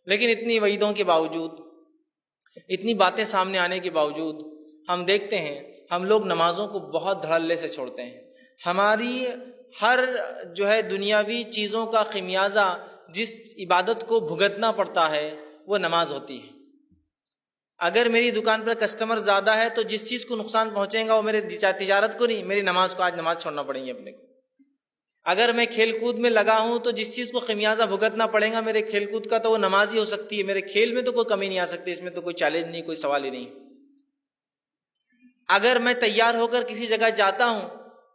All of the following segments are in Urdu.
لیکن اتنی وعیدوں کے باوجود، اتنی باتیں سامنے آنے کے باوجود ہم دیکھتے ہیں ہم لوگ نمازوں کو بہت دھڑلے سے چھوڑتے ہیں۔ ہماری ہر دنیاوی چیزوں کا خمیازہ جس عبادت کو بھگتنا پڑتا ہے وہ نماز ہوتی ہے۔ اگر میری دکان پر کسٹمر زیادہ ہے تو جس چیز کو نقصان پہنچے گا وہ میرے تجارت کو نہیں، میری نماز کو، آج نماز چھوڑنا پڑیں گی اپنے کو۔ اگر میں کھیل کود میں لگا ہوں تو جس چیز کو خمیازہ بھگتنا پڑے گا میرے کھیل کود کا تو وہ نماز ہی ہو سکتی ہے۔ میرے کھیل میں تو کوئی کمی نہیں آ سکتی، اس میں تو کوئی چیلنج نہیں، کوئی سوال ہی نہیں۔ اگر میں تیار ہو کر کسی جگہ جاتا ہوں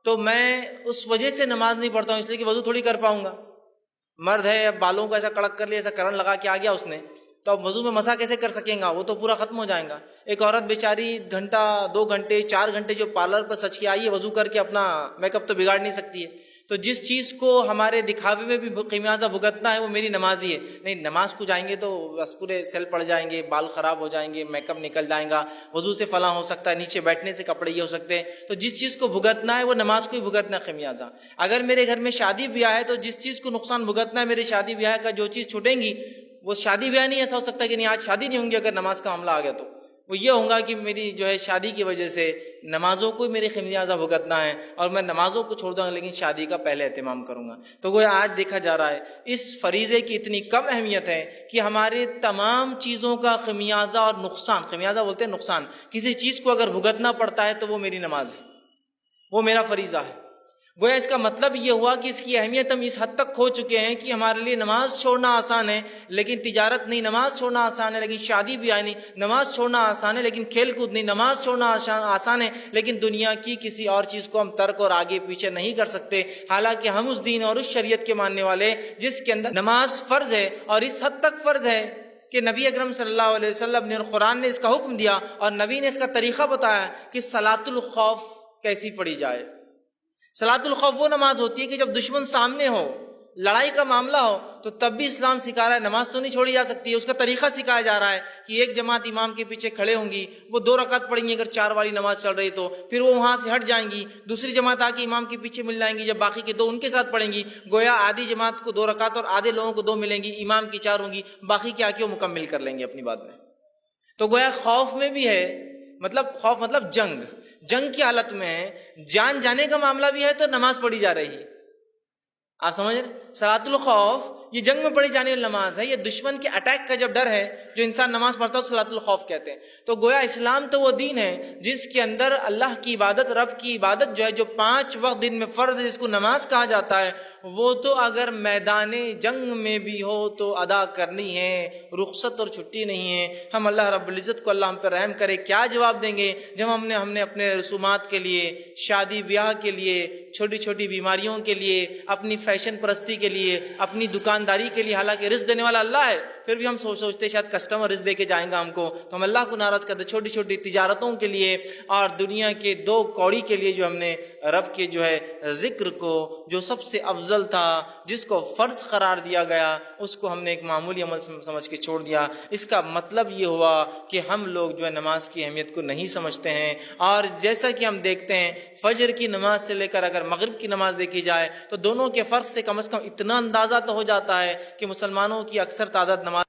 تو میں اس وجہ سے نماز نہیں پڑھتا ہوں اس لیے کہ وضو تھوڑی کر پاؤں گا۔ مرد ہے، اب بالوں کو ایسا کڑک کر لیا، ایسا کرن لگا کے آ گیا اس نے، تو اب وضو میں مسح کیسے کر سکیں گا؟ وہ تو پورا ختم ہو جائے گا۔ ایک عورت بیچاری گھنٹہ، 2 گھنٹے، 4 گھنٹے جو پارلر پر سچ کے آئی ہے، وضو کر کے اپنا میک اپ تو بگاڑ نہیں سکتی ہے۔ تو جس چیز کو ہمارے دکھاوے میں بھی خمیازہ بھگتنا ہے وہ میری نماز ہی ہے۔ نہیں، نماز کو جائیں گے تو بس پورے سیل پڑ جائیں گے، بال خراب ہو جائیں گے، میک اپ نکل جائے گا، وضو سے فلاں ہو سکتا ہے، نیچے بیٹھنے سے کپڑے یہ ہو سکتے ہیں۔ تو جس چیز کو بھگتنا ہے وہ نماز کو ہی بھگتنا ہے خمیازہ۔ اگر میرے گھر میں شادی بیاہ ہے تو جس چیز کو نقصان بھگتنا ہے میرے شادی بیاہ کا، جو چیز چھوٹیں گی وہ شادی بیاہ نہیں ایسا ہو سکتا کہ نہیں آج شادی نہیں ہوں گی اگر نماز کا معاملہ آ گیا تو وہ یہ ہوگا کہ میری شادی کی وجہ سے نمازوں کو میرے خمیازہ بھگتنا ہے اور میں نمازوں کو چھوڑ دوں گا لیکن شادی کا پہلے اہتمام کروں گا۔ تو وہ آج دیکھا جا رہا ہے اس فریضے کی اتنی کم اہمیت ہے کہ ہمارے تمام چیزوں کا خمیازہ اور نقصان، خمیازہ بولتے ہیں نقصان، کسی چیز کو اگر بھگتنا پڑتا ہے تو وہ میری نماز ہے، وہ میرا فریضہ ہے۔ گویا اس کا مطلب یہ ہوا کہ اس کی اہمیت ہم اس حد تک کھو چکے ہیں کہ ہمارے لیے نماز چھوڑنا آسان ہے لیکن تجارت نہیں، نماز چھوڑنا آسان ہے لیکن شادی بیاہ نہیں، نماز چھوڑنا آسان ہے لیکن کھیل کود نہیں، نماز چھوڑنا آسان ہے لیکن دنیا کی کسی اور چیز کو ہم ترک اور آگے پیچھے نہیں کر سکتے۔ حالانکہ ہم اس دین اور اس شریعت کے ماننے والے جس کے اندر نماز فرض ہے، اور اس حد تک فرض ہے کہ نبی اکرم صلی اللہ علیہ وسلم نے اور قرآن نے اس کا حکم دیا اور نبی نے اس کا طریقہ بتایا کہ صلاۃ الخوف کیسی پڑھی جائے۔ صلاۃ الخوف وہ نماز ہوتی ہے کہ جب دشمن سامنے ہو، لڑائی کا معاملہ ہو تو تب بھی اسلام سکھا رہا ہے نماز تو نہیں چھوڑی جا سکتی ہے۔ اس کا طریقہ سکھایا جا رہا ہے کہ ایک جماعت امام کے پیچھے کھڑے ہوں گی، وہ 2 رکعت پڑھیں گی اگر 4 والی نماز چل رہی تو، پھر وہ وہاں سے ہٹ جائیں گی، دوسری جماعت آ کے امام کے پیچھے مل جائیں گی، جب باقی کے 2 ان کے ساتھ پڑھیں گی، گویا آدھی جماعت کو 2 رکعت اور آدھے لوگوں کو 2 ملیں گی، امام کی 4 ہوں گی، باقی کے آ کے وہ مکمل کر لیں گے اپنی بات میں۔ تو گویا خوف میں بھی ہے، خوف مطلب جنگ کی حالت میں جان جانے کا معاملہ بھی ہے تو نماز پڑھی جا رہی ہے۔ آپ سمجھ رہے؟ صلاۃ الخوف یہ جنگ میں پڑھی جانے والی نماز ہے، یہ دشمن کے اٹیک کا جب ڈر ہے جو انسان نماز پڑھتا ہے صلاۃ الخوف کہتے ہیں۔ تو گویا اسلام تو وہ دین ہے جس کے اندر اللہ کی عبادت، رب کی عبادت جو 5 وقت دن میں فرض ہے، جس کو نماز کہا جاتا ہے، وہ تو اگر میدان جنگ میں بھی ہو تو ادا کرنی ہے، رخصت اور چھٹی نہیں ہے۔ ہم اللہ رب العزت کو، اللہ ہم پہ رحم کرے، کیا جواب دیں گے جب ہم نے اپنے رسومات کے لیے، شادی بیاہ کے لیے، چھوٹی چھوٹی بیماریوں کے لیے، اپنی فیشن پرستی کے لیے، اپنی دکانداری کے لیے، حالانکہ رزق دینے والا اللہ ہے، پھر بھی ہم سوچتے شاید کسٹمر رزق دے کے جائیں گا ہم کو، تو ہم اللہ کو ناراض کرتے۔ چھوٹی چھوٹی تجارتوں کے لیے اور دنیا کے 2 کوڑی کے لیے جو ہم نے رب کے ذکر کو، جو سب سے افضل تھا، جس کو فرض قرار دیا گیا، اس کو ہم نے ایک معمولی عمل سمجھ کے چھوڑ دیا۔ اس کا مطلب یہ ہوا کہ ہم لوگ نماز کی اہمیت کو نہیں سمجھتے ہیں۔ اور جیسا کہ ہم دیکھتے ہیں فجر کی نماز سے لے کر اگر مغرب کی نماز دیکھی جائے تو دونوں کے فرق سے کم از کم اتنا اندازہ تو ہو جاتا ہے کہ مسلمانوں کی اکثر تعداد نماز